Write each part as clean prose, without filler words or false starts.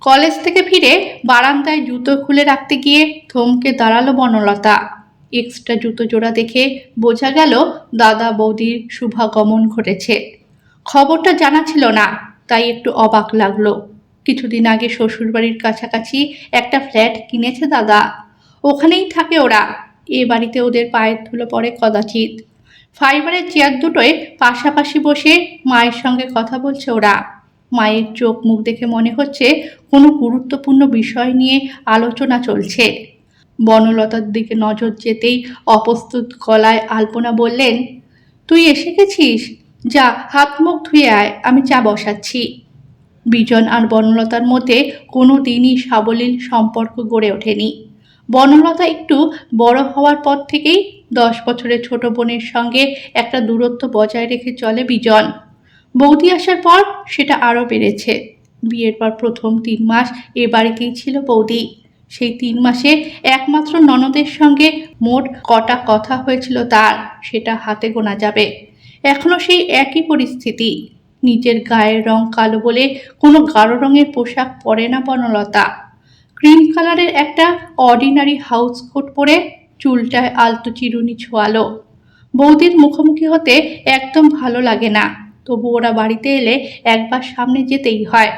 College থেকে ফিরে বারান্দায় জুতো খুলে রাখতে গিয়ে থমকে দাঁড়ালো বনলতা। এক্সট্রা জুতো জোড়া দেখে বোঝা গেল দাদা বৌদির শুভাগমন ঘটেছে। খবরটা জানা ছিল না, তাই একটু অবাক লাগলো। কিছুদিন আগে শ্বশুরবাড়ির কাছাকাছি একটা ফ্ল্যাট কিনেছে দাদা, ওখানেই থাকে ওরা। এ বাড়িতে ওদের পায়ের ধুলো পড়ে কদাচিৎ। ফাইবারের চেয়ার দুটোয় পাশাপাশি বসে মায়ের সঙ্গে কথা বলছে ওরা। মায়ের চোখ মুখ দেখে মনে হচ্ছে কোনো গুরুত্বপূর্ণ বিষয় নিয়ে আলোচনা চলছে। বনলতার দিকে নজর যেতেই অপ্রস্তুত গলায় আলপনা বললেন, তুই এসে গেছিস? যা, হাত মুখ ধুয়ে আয়, আমি চা বসাচ্ছি। বিজন আর বনলতার মধ্যে কোনো দিনই সাবলীল সম্পর্ক গড়ে ওঠেনি। বনলতা একটু বড় হওয়ার পর থেকেই 10 বছরের ছোট বোনের সঙ্গে একটা দূরত্ব বজায় রেখে চলে বিজন। বৌদি আসার পর সেটা আরও বেড়েছে। বিয়ের পর প্রথম 3 মাস এ বাড়িতেই ছিল বৌদি। সেই 3 মাসে একমাত্র ননদের সঙ্গে মোট কটা কথা হয়েছিল তার, সেটা হাতে গোনা যাবে। এখনো সেই একই পরিস্থিতি। নিজের গায়ের রং কালো বলে কোনো গাঢ় রঙের পোশাক পরে না বনলতা। ক্রিম কালারের একটা অর্ডিনারি হাউস কোট পরে চুলটায় আলতো চিরুনি ছোয়ালো। বৌদির মুখোমুখি হতে একদম ভালো লাগে না, তবু ওরা বাড়িতে এলে একবার সামনে যেতেই হয়।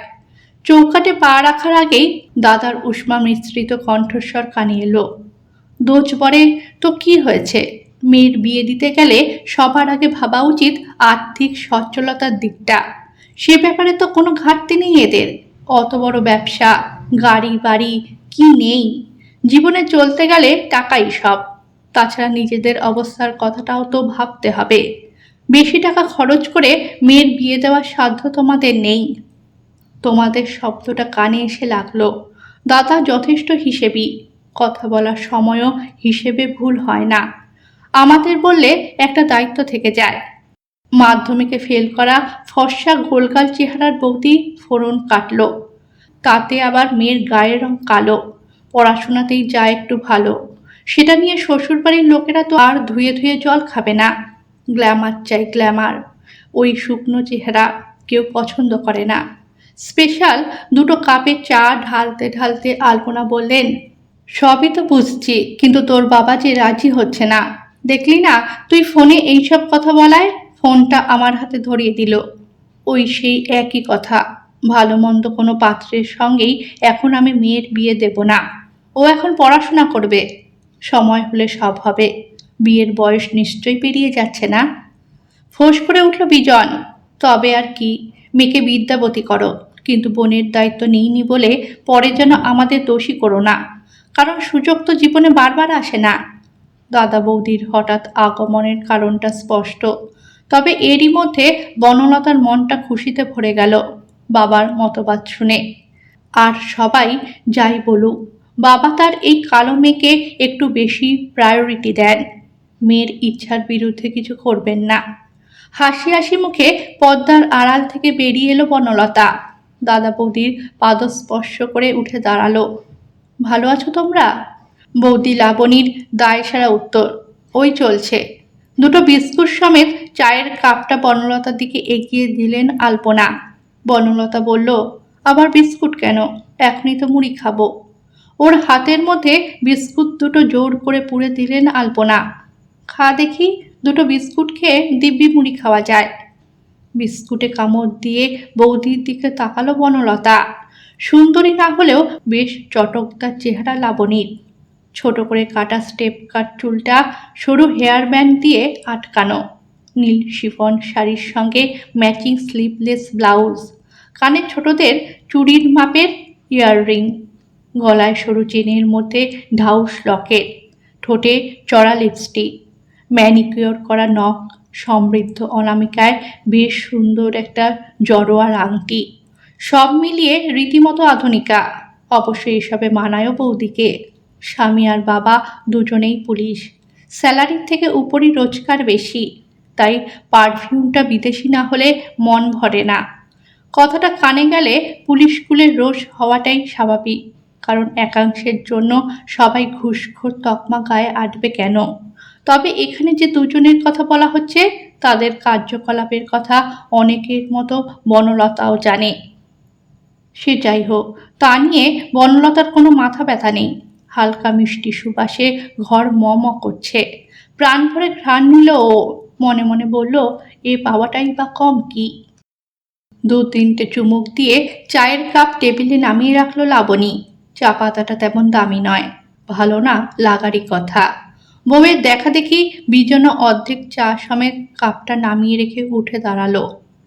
চৌকাঠে পা রাখার আগেই দাদার উষ্মা মিশ্রিত কণ্ঠস্বর কানে এলো, দোজ বরে তো কি হয়েছে? মেয়ের বিয়ে দিতে গেলে সবার আগে ভাবা উচিত আর্থিক সচ্ছলতার দিকটা। সে ব্যাপারে তো কোনো ঘাটতি নেই এদের। অত বড় ব্যবসা, গাড়ি বাড়ি কি নেই? জীবনে চলতে গেলে টাকাই সব। তাছাড়া নিজেদের অবস্থার কথাটাও তো ভাবতে হবে। বেশি টাকা খরচ করে মেয়ের বিয়ে দেওয়ার সাধ্য তোমাদের নেই। তোমাদের শব্দটা কানে এসে লাগলো। দাদা যথেষ্ট হিসেবি, কথা বলার সময়ও হিসেবে ভুল হয় না। আমাদের বললে একটা দায়িত্ব থেকে যায়। মাধ্যমিকে ফেল করা ফর্সা গোলগাল চেহারার বৌদি ফোড়ন কাটল। তাতে আবার মেয়ের গায়ের রং কালো, পড়াশোনাতেই যা একটু ভালো, সেটা নিয়ে শ্বশুরবাড়ির লোকেরা তো আর ধুয়ে ধুয়ে জল খাবে না। গ্ল্যামার চাই, গ্ল্যামার। ওই শুকনো চেহারা কেউ পছন্দ করে না। স্পেশাল 2 কাপে চা ঢালতে ঢালতে আলপনা বললেন, সবই তো বুঝছি, কিন্তু তোর বাবা যে রাজি হচ্ছে না। দেখলি না তুই ফোনে এইসব কথা বলায়? ফোনটা আমার হাতে ধরিয়ে দিল। ওই সেই একই কথা, ভালো মন্দ কোনো পাত্রের সঙ্গেই এখন আমি মেয়ের বিয়ে দেব না। ও এখন পড়াশোনা করবে, সময় হলে সব হবে। বিয়ের বয়স নিশ্চয়ই পেরিয়ে যাচ্ছে না? ফোঁস করে উঠল বিজন, তবে আর কি, মেয়েকে বিদ্যাবতী করো, কিন্তু বোনের দায়িত্ব নিইনি বলে পরে যেন আমাদের দোষী করো না, কারণ সুযোগ তো জীবনে বারবার আসে না। দাদা বৌদির হঠাৎ আগমনের কারণটা স্পষ্ট, তবে এরই মধ্যে বনলতার মনটা খুশিতে ভরে গেল বাবার মতবাদ শুনে। আর সবাই যাই বলুক, বাবা তার এই কালো মেয়েকে একটু বেশি প্রায়োরিটি দেন। মেয়ের ইচ্ছার বিরুদ্ধে কিছু করবেন না। হাসি হাসি মুখে পর্দার আড়াল থেকে বেরিয়ে এলো বনলতা। দাদা বৌদির পাদস্পর্শ করে উঠে দাঁড়ালো। ভালো আছো তোমরা? বৌদি লাবণীর দায়সারা উত্তর, ওই চলছে। 2 বিস্কুট সমেত চায়ের কাপটা বনলতার দিকে এগিয়ে দিলেন আলপনা। বনলতা বলল, আবার বিস্কুট কেন? এখনই তো মুড়ি খাবো। ওর হাতের মধ্যে বিস্কুট 2 জোর করে পুড়ে দিলেন আলপনা। খা দেখি, 2 বিস্কুট খেয়ে দিব্যি মুড়ি খাওয়া যায়। বিস্কুটে কামড় দিয়ে বৌদির দিকে তাকালো বনলতা। সুন্দরী না হলেও বেশ চটকদার চেহারা লাবণীর। ছোট করে কাটা স্টেপ কাট চুলটা সরু হেয়ার ব্যান্ড দিয়ে আটকানো, নীল শিফন শাড়ির সঙ্গে ম্যাচিং স্লিভলেস ব্লাউজ, কানে ছোটদের চুড়ির মাপের ইয়াররিং, গলায় সরু চেনের মধ্যে ঢাউস লকেট, ঠোঁটে চড়া লিপস্টিক, ম্যানিকিওর করা নখ, সমৃদ্ধ অনামিকায় বেশ সুন্দর একটা জড়োয়ার আংটি। সব মিলিয়ে রীতিমতো আধুনিকা। অবশ্যই এসবে মানায়ও বৌদিকে। স্বামী আর বাবা দুজনেই পুলিশ, স্যালারির থেকে উপরই রোজগার বেশি, তাই পারফিউমটা বিদেশি না হলে মন ভরে না। কথাটা কানে গেলে পুলিশ স্কুলের রোষ হওয়াটাই স্বাভাবিক, কারণ একাংশের জন্য সবাই ঘুষখোর তকমা গায়ে আটবে কেন? তবে এখানে যে দুজনের কথা বলা হচ্ছে, তাদের কার্যকলাপের কথা অনেকের মতো বনলতাও জানে। সে যাই হোক, তা নিয়ে বনলতার কোনো মাথা ব্যথা নেই। হালকা মিষ্টি সুবাসে ঘর ম ম করছে। প্রাণ ভরে ঘ্রাণ নিল ও। মনে মনে বলল, এ পাওয়াটাই বা কম কি। দু তিনটে চুমুক দিয়ে চায়ের কাপ টেবিলে নামিয়ে রাখলো লাবণী। চা পাতাটা তেমন দামি নয়, ভালো না লাগারই কথা। বউয়ের দেখা দেখি বিজন্য অর্ধেক চা সমেত কাপটা নামিয়ে রেখে উঠে দাঁড়ালো।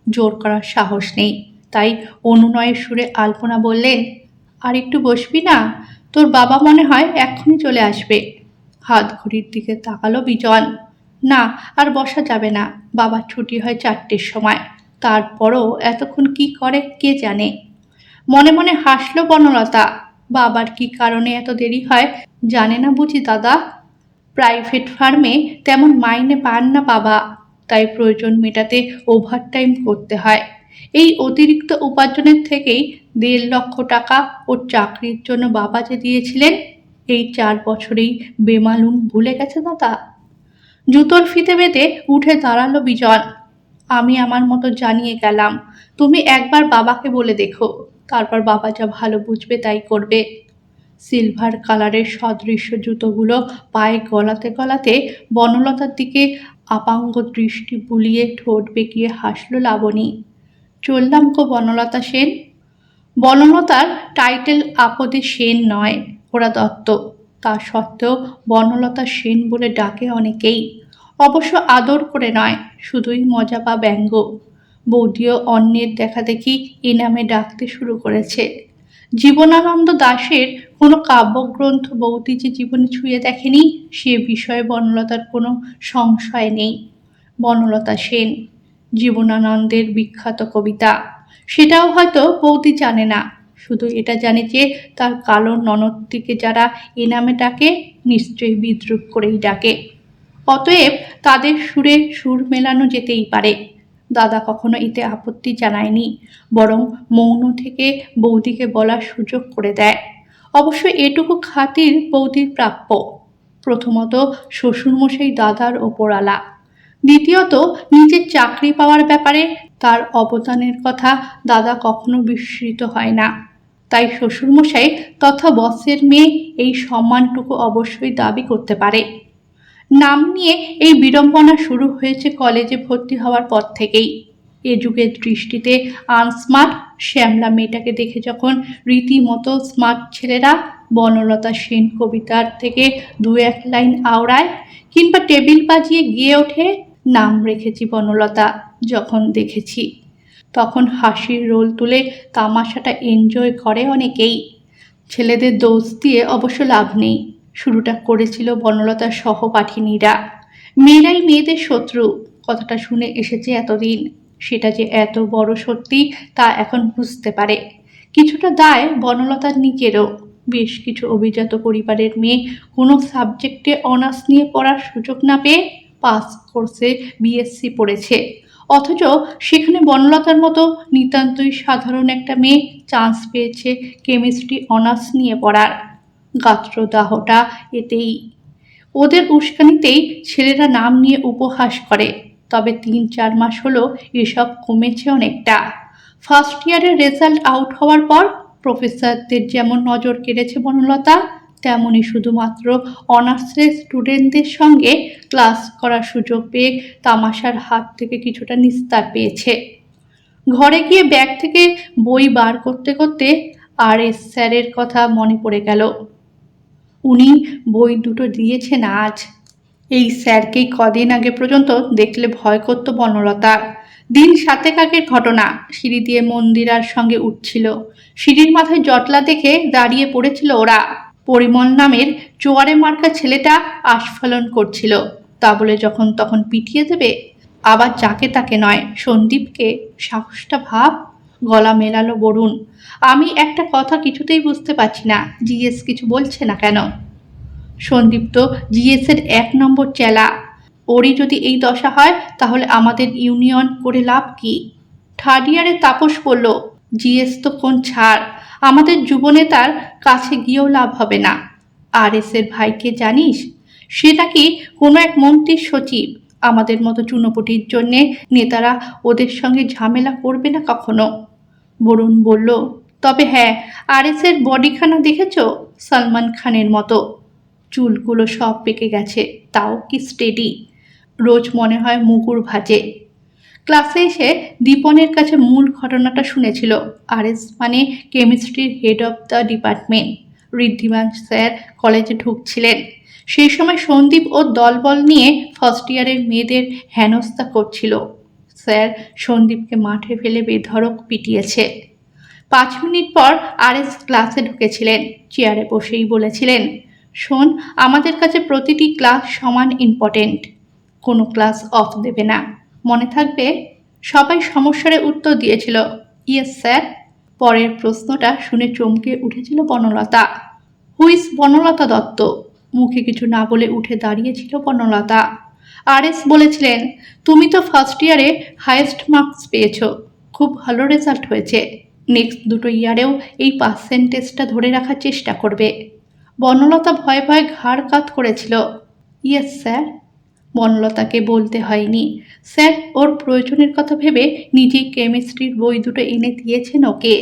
জোর করার সাহস নেই, তাই অনুনয়ের সুরে আলপনা বললেন, আর একটু বসবি না? তোর বাবা মনে হয় এক্ষুনি চলে আসবে। হাত ঘড়ির দিকে তাকালো বিজন। না, আর বসা যাবে না, বাবার ছুটি হয় 4টের সময়। তারপরও এতক্ষণ কি করে কে জানে। মনে মনে হাসলো বনলতা। বাবার কি কারণে এত দেরি হয় জানে না বুঝি দাদা? প্রাইভেট ফার্মে তেমন মাইনে পান না বাবা, তাই প্রয়োজন মেটাতে ওভারটাইম করতে হয়। এই অতিরিক্ত উপার্জনের থেকেই 1.5 লক্ষ টাকা ওর চাকরির জন্য বাবা যে দিয়েছিলেন, এই 4 বছরেই বেমালুম ভুলে গেছে দাদা। জুতোর ফিতে বেঁধে উঠে দাঁড়ালো বিজন। আমি আমার মতো জানিয়ে গেলাম, তুমি একবার বাবাকে বলে দেখো, তারপর বাবা যা ভালো বুঝবে তাই করবে। সিলভার কালারের সদৃশ্য জুতোগুলো পায়ে গলাতে গলাতে বনলতার দিকে আপাঙ্গ দৃষ্টি বুলিয়ে ঠোঁট বেঁকিয়ে হাসল লাবণী। চললাম গো বনলতা সেন। বনলতার টাইটেল আপদে সেন নয়, ওরা দত্ত। তা সত্ত্বেও বনলতা সেন বলে ডাকে অনেকেই, অবশ্য আদর করে নয়, শুধুই মজা বা ব্যঙ্গ। বৌদিও অন্যের দেখা দেখি এ নামে ডাকতে শুরু করেছে। জীবনানন্দ দাশের কোনো কাব্যগ্রন্থ বৌদি যে জীবনে ছুঁয়ে দেখেনি সে বিষয়ে বনলতার কোনো সংশয় নেই। বনলতা সেন, জীবনানন্দের বিখ্যাত কবিতা, সেটাও হয়তো বৌদি জানে না। শুধু এটা জানে যে তার কালো ননদটিকে যারা এ নামে ডাকে নিশ্চয়ই বিদ্রুপ করেই ডাকে। অতএব তাদের সুরে সুর মেলানো যেতেই পারে। দাদা কখনো এতে আপত্তি জানায়নি, বরং মৌন থেকে বৌদিকে বলার সুযোগ করে দেয়। অবশ্য এটুকু খাতির বৌদির প্রাপ্য। প্রথমত শ্বশুরমশাই দাদার ওপরালা, দ্বিতীয়ত নিজের চাকরি পাওয়ার ব্যাপারে তার অবদানের কথা দাদা কখনো বিস্মৃত হয় না। তাই শ্বশুরমশাই তথা বসের মেয়ে এই সম্মানটুকু অবশ্যই দাবি করতে পারে। নাম নিয়ে এই বিড়ম্বনা শুরু হয়েছে কলেজে ভর্তি হওয়ার পর থেকেই। এ যুগের দৃষ্টিতে আনস্মার্ট শ্যামলা মেয়েটাকে দেখে যখন রীতিমতো স্মার্ট ছেলেরা বনলতা সেন কবিতার থেকে 2-1 লাইন আওড়ায় কিংবা টেবিল বাজিয়ে গিয়ে ওঠে, নাম রেখেছি বনলতা, যখন দেখেছি তখন হাসির রোল তুলে তামাশাটা এনজয় করে অনেকেই। ছেলেদের দোষ দিয়ে অবশ্য লাভ নেই, শুরুটা করেছিল বনলতার সহপাঠিনীরা। মেয়েরাই মেয়েদের শত্রু, কথাটা শুনে এসেছে এতদিন। সেটা যে এত বড় সত্যি তা এখন বুঝতে পারে। কিছুটা দায় বনলতার নিজেরও। বেশ কিছু অভিজাত পরিবারের মেয়ে কোনো সাবজেক্টে অনার্স নিয়ে পড়ার সুযোগ না পেয়ে পাস কোর্সে বিএসসি পড়েছে, অথচ সেখানে বনলতার মতো নিতান্তই সাধারণ একটা মেয়ে চান্স পেয়েছে কেমিস্ট্রি অনার্স নিয়ে পড়ার। গাত্রদাহটা এতেই। ওদের উস্কানিতেই ছেলেরা নাম নিয়ে উপহাস করে। তবে 3-4 মাস হলো এসব কমেছে অনেকটা। ফার্স্ট ইয়ারের রেজাল্ট আউট হওয়ার পর প্রফেসরদের যেমন নজর কেড়েছে বনলতা, তেমনই শুধুমাত্র অনার্সের স্টুডেন্টদের সঙ্গে ক্লাস করার সুযোগ পেয়ে তামাশার হাত থেকে কিছুটা নিস্তার পেয়েছে। ঘরে গিয়ে ব্যাগ থেকে বই বার করতে করতে আর.এস স্যারের কথা মনে পড়ে গেল। উনি বই দুটো দিয়েছেন আজ। এই স্যারকেই কদিন আগে পর্যন্ত দেখলে ভয় করত বনলতার। দিন 7 আগের ঘটনা। সিঁড়ি দিয়ে মন্দিরার সঙ্গে উঠছিল। সিঁড়ির মাথায় জটলা দেখে দাঁড়িয়ে পড়েছিল ওরা। পরিমল নামের চোয়ারে মার্কা ছেলেটা আস্ফালন করছিল, তা বলে যখন তখন পিটিয়ে দেবে। আবার যাকে তাকে নয়, সন্দীপকে। সাহসটা ভাব। গলা মেলালো বরুণ। আমি একটা কথা কিছুতেই বুঝতে পারছি না, জিএস কিছু বলছে না কেন? সন্দীপ তো জিএসের 1 নম্বর চেলা। ওরই যদি এই দশা হয় তাহলে আমাদের ইউনিয়ন করে লাভ কি? 3rd ইয়ারে তাপস বলল, জিএস তো কোন ছাড়, আমাদের যুবনেতার কাছে গিয়েও লাভ হবে না। আর.এস এর ভাইকে জানিস? সে নাকি কোনো এক মন্ত্রীর সচিব। আমাদের মতো চুনোপুটির জন্যে নেতারা ওদের সঙ্গে ঝামেলা করবে না কখনো। বরুণ বলল, তবে হ্যাঁ, আরএসের বডিখানা দেখেছো? সলমন খানের মতো। চুলগুলো সব পেকে গেছে, তাও কি স্টেডি। রোজ মনে হয় মুগুর ভাজে। ক্লাসে এসে দীপনের কাছে মূল ঘটনাটা শুনেছিল। আরএস মানে কেমিস্ট্রির head of the department. Riddhiman sir কলেজে ঢুকছিলেন। সেই সময় সন্দীপ ও দলবল নিয়ে ফার্স্ট ইয়ারের মেয়েদের হেনস্থা করছিল। স্যার সন্দীপকে মাঠে ফেলে বেধড়ক পিটিয়েছে। 5 মিনিট পর আরএস ক্লাসে ঢুকেছিলেন। চেয়ারে বসেই বলেছিলেন, শোন, আমাদের কাছে প্রতিটি ক্লাস সমান ইম্পর্টেন্ট। কোনো ক্লাস অফ দেবে না, মনে থাকবে? সবাই সমস্যারে উত্তর দিয়েছিল, ইয়েস স্যার। পরের প্রশ্নটা শুনে চমকে উঠেছিল বনলতা। হুইস বনলতা দত্ত? মুখে কিছু না বলে উঠে দাঁড়িয়েছিল বনলতা। আরএস বলেছিলেন, তুমি তো ফার্স্ট ইয়ারে হাইয়েস্ট মার্কস পেয়েছো, খুব ভালো রেজাল্ট হয়েছে। নেক্সট দুটো ইয়ারেও এই পার্সেন্টেজটা ধরে রাখার চেষ্টা করবে। বনলতা ভয়ে ভয়ে ঘাড় কাত করেছিল। Yes sir. বনলতাকে বলতে হয়নি। স্যার ওর প্রয়োজনের কথা ভেবে নিজেই কেমিস্ট্রির বই দুটো এনে দিয়েছেন ওকে।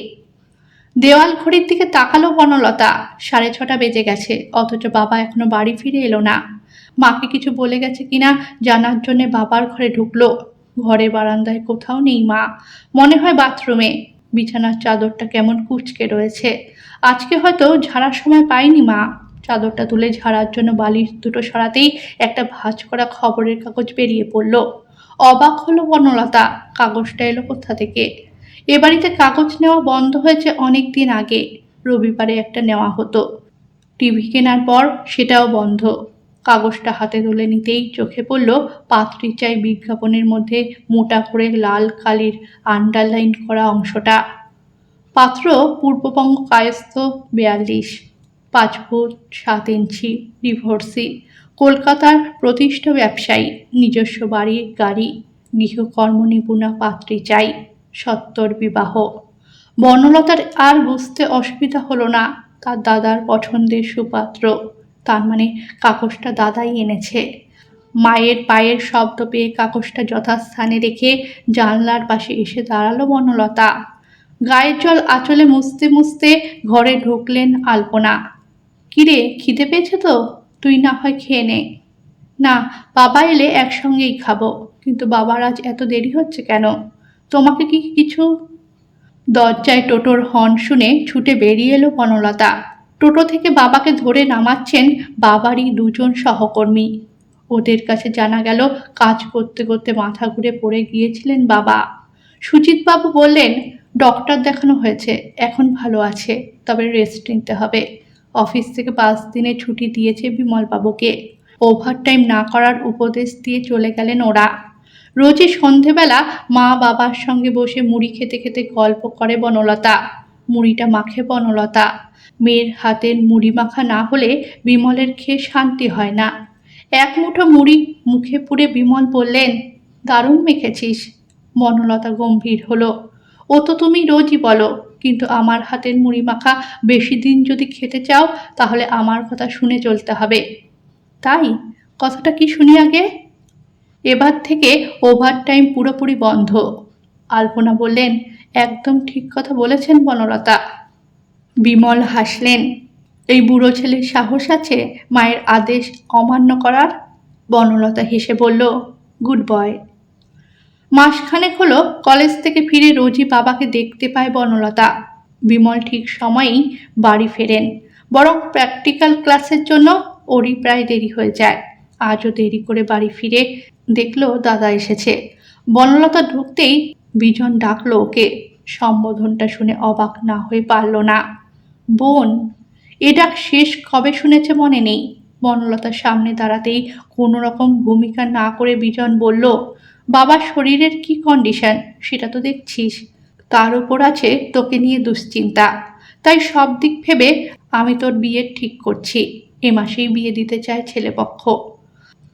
দেওয়াল ঘড়ির দিকে তাকালো বনলতা। 6:30 বেজে গেছে, অথচ বাবা এখনো বাড়ি ফিরে এলো না। মাকে কিছু বলে গেছে কিনা জানার জন্য বাবার ঘরে ঢুকলো। ঘরে বারান্দায় কোথাও নেই মা, মনে হয় বাথরুমে। বিছানার চাদরটা কেমন কুঁচকে রয়েছে, আজকে হয়তো ঝাড়ার সময় পায়নি মা। চাদরটা তুলে ঝাড়ার জন্য বালিশ দুটো সরাতেই একটা ভাঁজ করা খবরের কাগজ বেরিয়ে পড়ল। অবাক হলো বনলতা, কাগজটা এলো কোথা থেকে? এ বাড়িতে কাগজ নেওয়া বন্ধ হয়েছে অনেক দিন আগে। রবিবারে একটা নেওয়া হতো, টিভি কেনার পর সেটাও বন্ধ। কাগজটা হাতে তুলে নিতেই চোখে পড়ল পাত্রী চাই বিজ্ঞাপনের মধ্যে মোটা করে লাল কালির আন্ডারলাইন করা অংশটা। পাত্র পূর্ববঙ্গ কায়স্থ 42, 5 ফুট 7 ইঞ্চি, ডিভোর্সি, কলকাতার প্রতিষ্ঠিত ব্যবসায়ী, নিজস্ব বাড়ি গাড়ি, গৃহকর্ম নিপুণা পাত্রী চাই, সত্তর বিবাহ। বনলতার আর বুঝতে অসুবিধা হলো না, তার দাদার পছন্দের সুপাত্র। তার মানে কাগজটা দাদাই এনেছে। মায়ের পায়ের শব্দ পেয়ে কাগজটা যথাস্থানে রেখে জানলার পাশে এসে দাঁড়ালো বনলতা। গায়ের জল আঁচলে মুছতে মুছতে ঘরে ঢুকলেন আলপনা। কিরে, খিদে পেয়েছে তো? তুই না হয় খেয়ে নে। না, বাবা এলে একসঙ্গেই খাবো। কিন্তু বাবার আজ এত দেরি হচ্ছে কেন? তোমাকে কি কিছু? দরজায় টোটোর হর্ন শুনে ছুটে বেরিয়ে এলো বনলতা। টোটো থেকে বাবাকে ধরে নামাচ্ছেন বাবারই দুজন সহকর্মী। ওদের কাছে জানা গেল কাজ করতে করতে মাথা ঘুরে পড়ে গিয়েছিলেন বাবা। সুজিতবাবু বললেন, ডক্টর দেখানো হয়েছে, এখন ভালো আছে, তবে রেস্ট নিতে হবে। অফিস থেকে 5 দিনের ছুটি দিয়েছে বিমলবাবুকে। ওভারটাইম না করার উপদেশ দিয়ে চলে গেলেন ওরা। রোজই সন্ধেবেলা মা বাবার সঙ্গে বসে মুড়ি খেতে খেতে গল্প করে বনলতা। মুড়িটা মাখে বনলতা। মেয়ের হাতের মুড়ি মাখা না হলে বিমলের খেয়ে শান্তি হয় না। এক মুঠো মুড়ি মুখে পুরে বিমল বললেন, দারুণ মেখেছিস। বনলতা গম্ভীর হলো। ও তো তুমি রোজই বলো, কিন্তু আমার হাতের মুড়ি মাখা বেশি দিন যদি খেতে চাও তাহলে আমার কথা শুনে চলতে হবে। তাই? কথাটা কি শুনি আগে? এবার থেকে ওভারটাইম পুরোপুরি বন্ধ। আলপনা বললেন, একদম ঠিক কথা বলেছেন বনলতা। বিমল হাসলেন, এই বুড়ো ছেলের সাহস আছে মায়ের আদেশ অমান্য করার? বনলতা হেসে বলল, গুড বয়। মাসখানেক হলো কলেজ থেকে ফিরে রোজই বাবাকে দেখতে পায় বনলতা। বিমল ঠিক সময়েই বাড়ি ফেরেন, বরং প্র্যাকটিক্যাল ক্লাসের জন্য ওরই প্রায় দেরি হয়ে যায়। আজও দেরি করে বাড়ি ফিরে দেখলো দাদা এসেছে। বনলতা ঢুকতেই বিজন ডাকলো ওকে। সম্বোধনটা শুনে অবাক না হয়ে পারল না। বোন! এ ডাক শেষ কবে শুনেছে মনে নেই। বনলতার সামনে দাঁড়াতেই কোনো রকম ভূমিকা না করে বিজন বলল, বাবার শরীরের কি কন্ডিশন সেটা তো দেখছিস, তার উপর আছে তোকে নিয়ে দুশ্চিন্তা। তাই সব দিক ভেবে আমি তোর বিয়ের ঠিক করছি। এ মাসেই বিয়ে দিতে চায় ছেলেপক্ষ।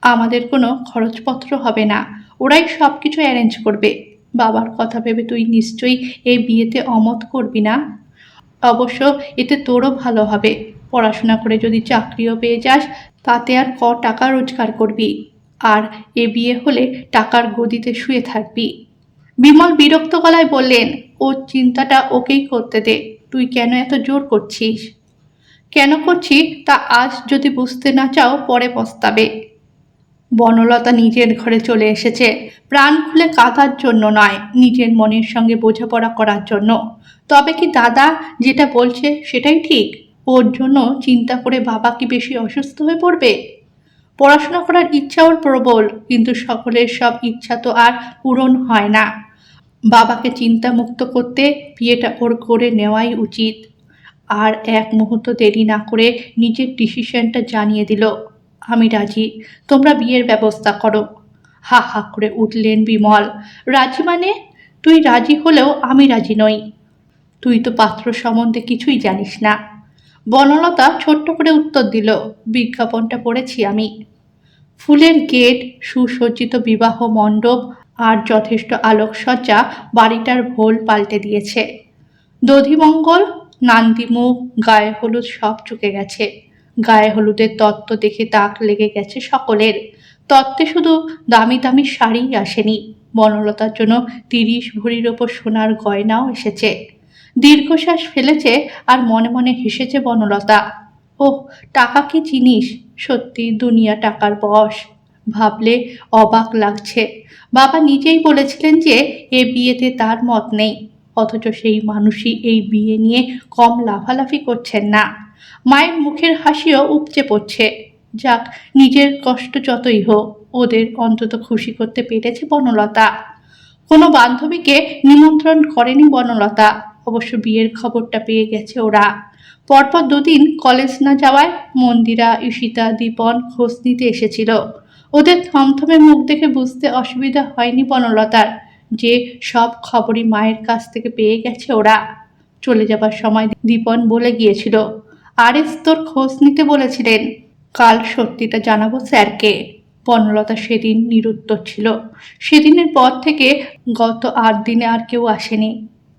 আমাদের কোনো খরচপত্র হবে না, ওরাই সব কিছু অ্যারেঞ্জ করবে। বাবার কথা ভেবে তুই নিশ্চয়ই এই বিয়েতে অমত করবি না? অবশ্য এতে তোরও ভালো হবে। পড়াশোনা করে যদি চাকরিও পেয়ে যাস তাতে আর টাকা রোজগার করবি, আর এ বিয়ে হলে টাকার গদিতে শুয়ে থাকবি। বিমল বিরক্ত গলায় বললেন, ওর চিন্তাটা ওকেই করতে দে, তুই কেন এত জোর করছিস? কেন করছি তা আজ যদি বুঝতে না চাও পরে পস্তাবে। বনলতা নিজের ঘরে চলে এসেছে প্রাণ খুলে কাঁদার জন্য নয়, নিজের মনের সঙ্গে বোঝাপড়া করার জন্য। তবে কি দাদা যেটা বলছে সেটাই ঠিক? ওর জন্য চিন্তা করে বাবা কি বেশি অসুস্থ হয়ে পড়বে? পড়াশোনা করার ইচ্ছা ওর প্রবল, কিন্তু সকলের সব ইচ্ছা তো আর পূরণ হয় না। বাবাকে চিন্তামুক্ত করতে বিয়েটা ওর করে নেওয়াই উচিত। আর এক মুহূর্ত দেরি না করে নিজের ডিসিশনটা জানিয়ে দিল, আমি রাজি, তোমরা বিয়ের ব্যবস্থা করো। হা হা করে উঠলেন বিমল। রাজি মানে? তুই রাজি হলেও আমি রাজি নই। তুই তো পাত্র সম্বন্ধে কিছুই জানিস না। বনলতা ছোট্ট করে উত্তর দিল, বিজ্ঞাপনটা পড়েছি আমি। ফুলের গেট, সুসজ্জিত বিবাহ মণ্ডপ আর যথেষ্ট আলোকসজ্জা বাড়িটার ভোল পাল্টে দিয়েছে। দধিমঙ্গল, নান্দিমুখ, গায়ে হলুদ সব চুকে গেছে। গায়ে হলুদের তত্ত্ব দেখে তাক লেগে গেছে সকলের। তত্ত্বে শুধু দামি দামি শাড়িই আসেনি, বনলতার জন্য 30 ভরির ওপর সোনার গয়নাও এসেছে। দীর্ঘশ্বাস ফেলেছে আর মনে মনে হেসেছে বনলতা। ওহ, টাকা কি জিনিস! সত্যি দুনিয়া টাকার বশ। ভাবলে অবাক লাগছে। বাবা নিজেই বলেছিলেন যে এ বিয়েতে তার মত নেই, অথচ সেই মানুষই এই বিয়ে নিয়ে কম লাফালাফি করছেন না। মায়ের মুখের হাসিও উপচে পড়ছে। যাক, নিজের কষ্ট যতই হোক, ওদের অন্তত খুশি করতে পেরেছে বনলতা। কোনো বান্ধবীকে নিমন্ত্রণ করেনি বনলতা, অবশ্য বিয়ের খবরটা পেয়ে গেছে ওরা। পরপর দুদিন কলেজ না যাওয়ায় মন্দিরা, ঈশিতা, দীপন খোঁজ নিতে এসেছিল। ওদের থমথমে মুখ দেখে বুঝতে অসুবিধা হয়নি বনলতার যে সব খবরই মায়ের কাছ থেকে পেয়ে গেছে ওরা। চলে যাবার সময় দীপন বলে গিয়েছিল, আরেস তোর খোঁজ নিতে বলেছিলেন, কাল সত্যিটা জানাবো স্যারকে। বনলতা সেদিন নিরুত্তর ছিল। সেদিনের পর থেকে গত 8 দিনে আর কেউ আসেনি।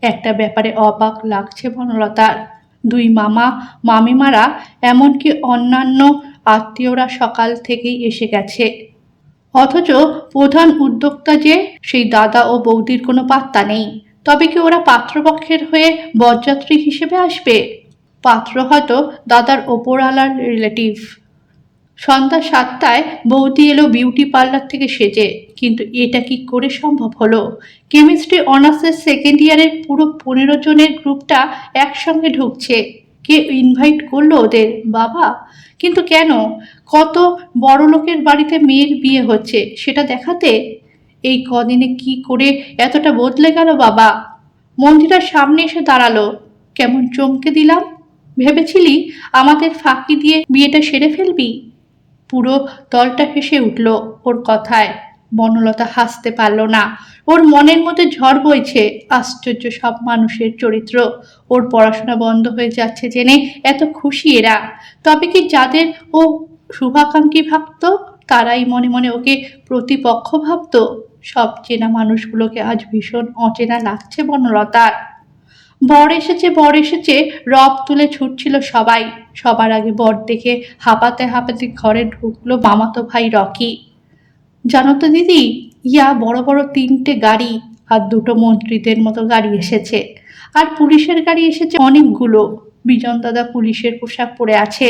একটা ব্যাপারে অবাক লাগছে বনলতার, 2 মামা মামিমারা এমনকি অন্যান্য আত্মীয়রা সকাল থেকেই এসে গেছে, অথচ প্রধান উদ্যোক্তা যে সেই দাদা ও বৌদির কোনো পাত্তা নেই। তবে কি ওরা পাত্রপক্ষের হয়ে বরযাত্রী হিসেবে আসবে? পাত্র হয়তো দাদার ওপরওয়ালার রিলেটিভ। সন্ধ্যা 7টায় বৌদি এলো বিউটি পার্লার থেকে সেজে, কিন্তু এটা কি করে সম্ভব হলো? কেমিস্ট্রি অনার্সের সেকেন্ড ইয়ারের পুরো 15 জনের গ্রুপটা একসঙ্গে ঢুকছে। কে ইনভাইট করলো ওদের? বাবা। কিন্তু কেন? কত বড় লোকের বাড়িতে মেয়ের বিয়ে হচ্ছে সেটা দেখাতে? এই কদিনে কি করে এতটা বদলে গেল বাবা? মন্দিরার সামনে এসে দাঁড়ালো। কেমন চমকে দিলাম। ভেবেছিলি আমাদের ফাঁকি দিয়ে বিয়েটা সেরে ফেলবি? পুরো দলটা হেসে উঠল ওর কথায়। বনলতা হাসতে পারল না। ওর মনের মধ্যে ঝড় বইছে। আশ্চর্য সব মানুষের চরিত্র। ওর পড়াশোনা বন্ধ হয়ে যাচ্ছে জেনে এত খুশি এরা। তবে কি যাদের ও শুভাকাঙ্ক্ষী ভাবত তারাই মনে মনে ওকে প্রতিপক্ষ ভাবত? সব চেনা মানুষগুলোকে আজ ভীষণ অচেনা লাগছে বনলতার। বর এসেছে, বর এসেছে, রব তুলে ছুটছিল সবাই। সবার আগে বর দেখে হাঁপাতে হাঁপাতে ঘরে ঢুকলো মামাতো ভাই রকি। জানো তো দিদি, ইয়া বড় বড় 3টে গাড়ি আর 2টো মন্ত্রীদের মতো গাড়ি এসেছে, আর পুলিশের গাড়ি এসেছে অনেকগুলো। বিজন দাদা পুলিশের পোশাক পরে আছে।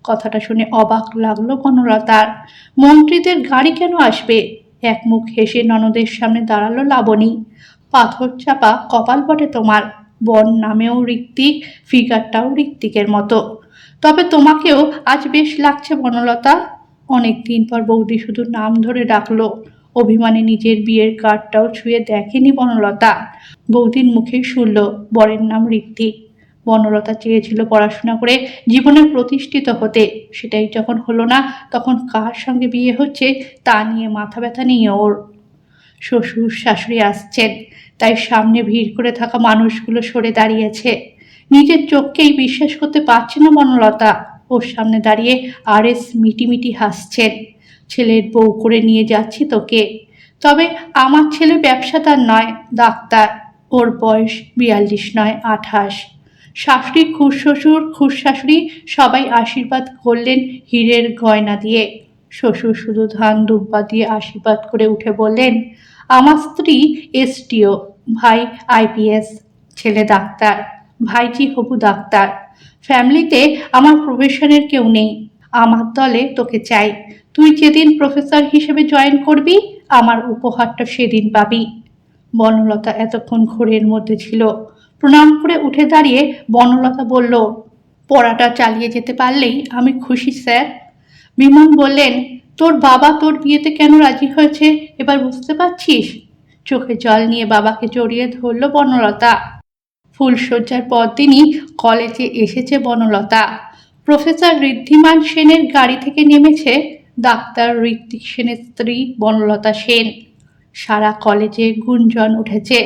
কথাটা শুনে অবাক লাগলো বনলতার। মন্ত্রীদের গাড়ি কেন আসবে? এক মুখ হেসে ননদের সামনে দাঁড়ালো লাবণী। পাথর চাপা কপাল বটে তোমার। বন নামেও ঋত্বিক, ফিগারটাও ঋত্বিকের মতো। তবে তোমাকেও আজ বেশ লাগছে বনলতা। অনেকদিন পর বৌদি শুধু নাম ধরে ডাকলো। অভিমানে নিজের বিয়ের কার্ডটাও ছুঁয়ে দেখেনি বনলতা। বৌদির মুখেই শুনল বরের নাম ঋত্বিক। বনলতা চেয়েছিল পড়াশোনা করে জীবনে প্রতিষ্ঠিত হতে, সেটাই যখন হলো না তখন কার সঙ্গে বিয়ে হচ্ছে তা নিয়ে মাথা ব্যথা নেই ওর। শ্বশুর শাশুড়ি আসছেন, তাই সামনে ভিড় করে থাকা মানুষগুলো সরে দাঁড়িয়েছে। নিজের চোখকেই বিশ্বাস করতে পারছে না বনলতা। ওর সামনে দাঁড়িয়ে আরএস মিটিমিটি হাসছেন। ছেলের বউ করে নিয়ে যাচ্ছি তোকে। তবে আমার ছেলে ব্যবসাদার নয়, ডাক্তার। ওর বয়স 42 নয় 28। শাশুড়ি, খুড়শ্বশুর, খুড়শাশুড়ি সবাই আশীর্বাদ করলেন হীরের গয়না দিয়ে। শ্বশুর শুধু ধান দুব্বা দিয়ে আশীর্বাদ করে উঠে বললেন, আমার স্ত্রী এসটিও, ভাই আইপিএস, ছেলে ডাক্তার। ভাইজি হবু ডাক্তার। ফ্যামিলিতে আমার প্রফেশনের কেউ নেই। আমার দলে তোকে চাই। তুই যেদিন প্রফেসর হিসেবে জয়েন করবি, আমার উপহারটা সেদিন পাবি। বনলতা এতক্ষণ ঘোরের মধ্যে ছিল। প্রণাম করে উঠে দাঁড়িয়ে বনলতা বলল, পড়াটা চালিয়ে যেতে পারলেই আমি খুশি স্যার। বিমল বললেন, তোর বাবা তোর বিয়েতে কেন রাজি হয়েছে এবার বুঝতে পারছিস? চোখে জল নিয়ে বাবাকে জড়িয়ে ধরল বনলতা। ফুলশয্যার পরদিনই কলেজে এসেছে বনলতা। প্রফেসর ঋদ্ধিমান সেনের গাড়ি থেকে নেমেছে ডাক্তার ঋত্বিক সেনের স্ত্রী বনলতা সেন। সারা কলেজে গুঞ্জন উঠেছে।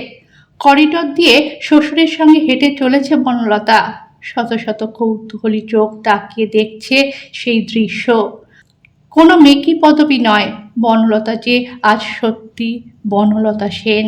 করিডর দিয়ে শ্বশুরের সঙ্গে হেঁটে চলেছে বনলতা। শত শত কৌতূহলী চোখ তাকিয়ে দেখছে সেই দৃশ্য। কোনো মেকি পদবী নয়, বনলতা যে আজ সত্যি বনলতা সেন।